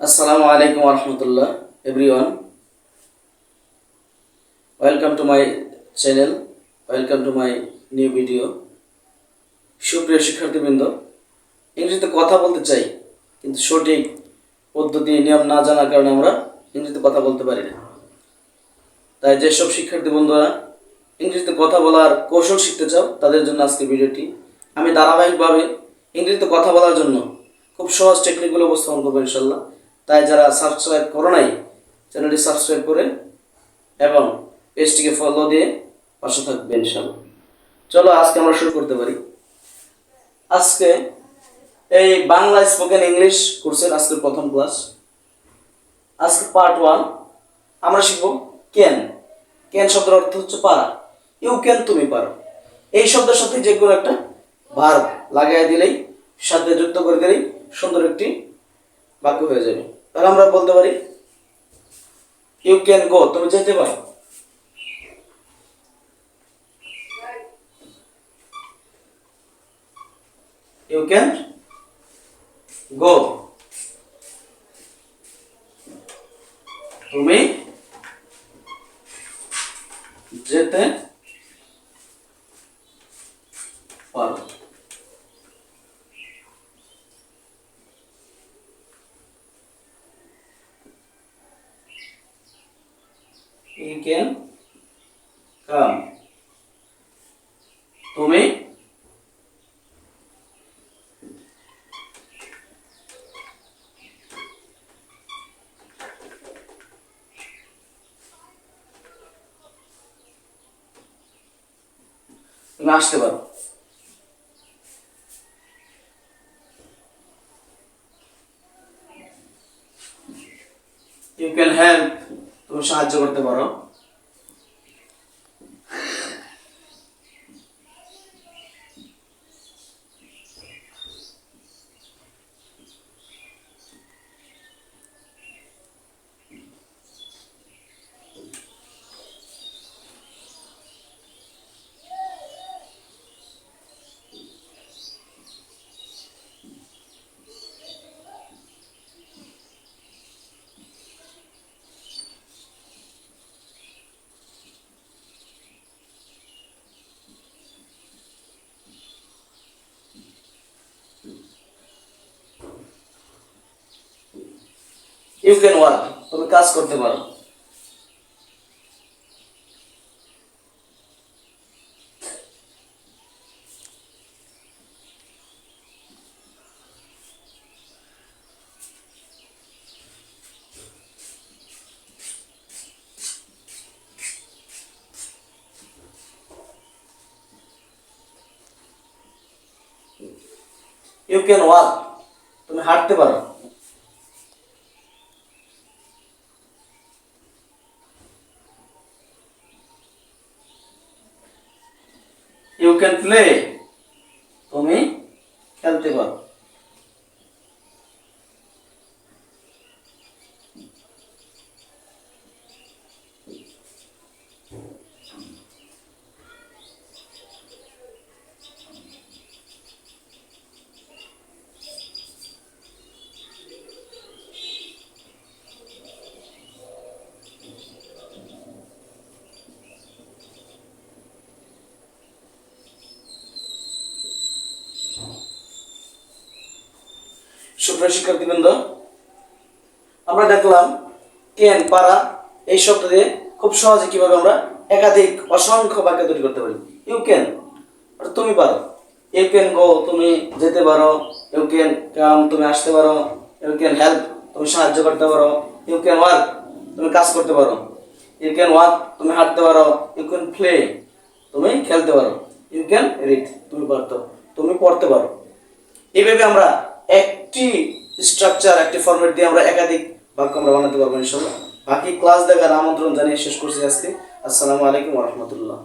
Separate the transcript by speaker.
Speaker 1: Assalamu alaikum warahmatullah everyone. Welcome to my channel. Welcome to my new video. সুপ্রিয় শিক্ষার্থীবৃন্দ, ইংরেজিতে কথা বলতে চাই কিন্তু সঠিক পদ্ধতি নিয়ম না জানার কারণে আমরা ইংরেজিতে কথা বলতে পারি না। তাই যেসব শিক্ষার্থী বন্ধুরা ইংরেজিতে কথা বলার কৌশল শিখতে চাও তাদের জন্য আজকে ভিডিওটি। আমি ধারাবাহিকভাবে ইংরেজিতে কথা বলার জন্য খুব সহজ টেকনিকগুলো উপস্থাপন করবো ইনশাল্লাহ। তাই যারা সাবস্ক্রাইব করো নাই চ্যানেলটি সাবস্ক্রাইব করে এবং পেজটিকে ফলো দিয়ে পাশে থাকবে ইনশাল্লাহ। চলো আজকে আমরা শুরু করতে পারি। আজকে এই বাংলা স্পোকেন ইংলিশ কোর্সের আজকের প্রথম ক্লাস। আজকে পার্ট 1 আমরা শিখব ক্যান। ক্যান শব্দের অর্থ হচ্ছে পারা। ইউ ক্যান তুমি পারো। এই শব্দের সাথে যে কোনো একটা ভার্ব লাগাই দিলেই সাথে যুক্ত করে দিলেই সুন্দর একটি বাক্য হয়ে যাবে। তাহলে আমরা বলতে পারি ইউ ক্যান গো, তুমি যেতে পারো। ইউ ক্যান গো, তুমি যেতে পারো। You can come, তুমি আসতে পারো। You can help, তুমি সাহায্য করতে পারো। ইউ ক্যান ওয়ার্ক, তুমি কাজ করতে পারো। ইউ ক্যান ওয়াক, তুমি হাঁটতে পারো। ইউ ক্যান প্লে, তুমি খেলতে পারো। সুপ্রিয় শিক্ষার্থীবৃন্দ, আমরা দেখলাম ক্যান পারা এই শব্দ দিয়ে খুব সহজে কিভাবে আমরা একাধিক অসংখ্য বাক্য তৈরি করতে পারি। ইউ ক্যান তুমি পারো, ইউ ক্যান গো তুমি যেতে পারো, ইউ ক্যান কাম তুমি আসতে পারো, ইউ ক্যান হেল্প তুমি সাহায্য করতে পারো, ইউ ক্যান ওয়ার্ক তুমি কাজ করতে পারো, ইউ ক্যান ওয়াক তুমি হাঁটতে পারো, ইউ ক্যান প্লে তুমি খেলতে পারো, ইউ ক্যান রিড তুমি পড়তে পারো। এইভাবে আমরা একটি স্ট্রাকচার একটি ফরম্যাট দিয়ে আমরা একাধিক বাক্য আমরা বানাতে পারবো ইনশাআল্লাহ। বাকি ক্লাস দেখার আমন্ত্রণ জানিয়ে শেষ করছি আজকে। আসসালামু আলাইকুম ওয়া রাহমাতুল্লাহ।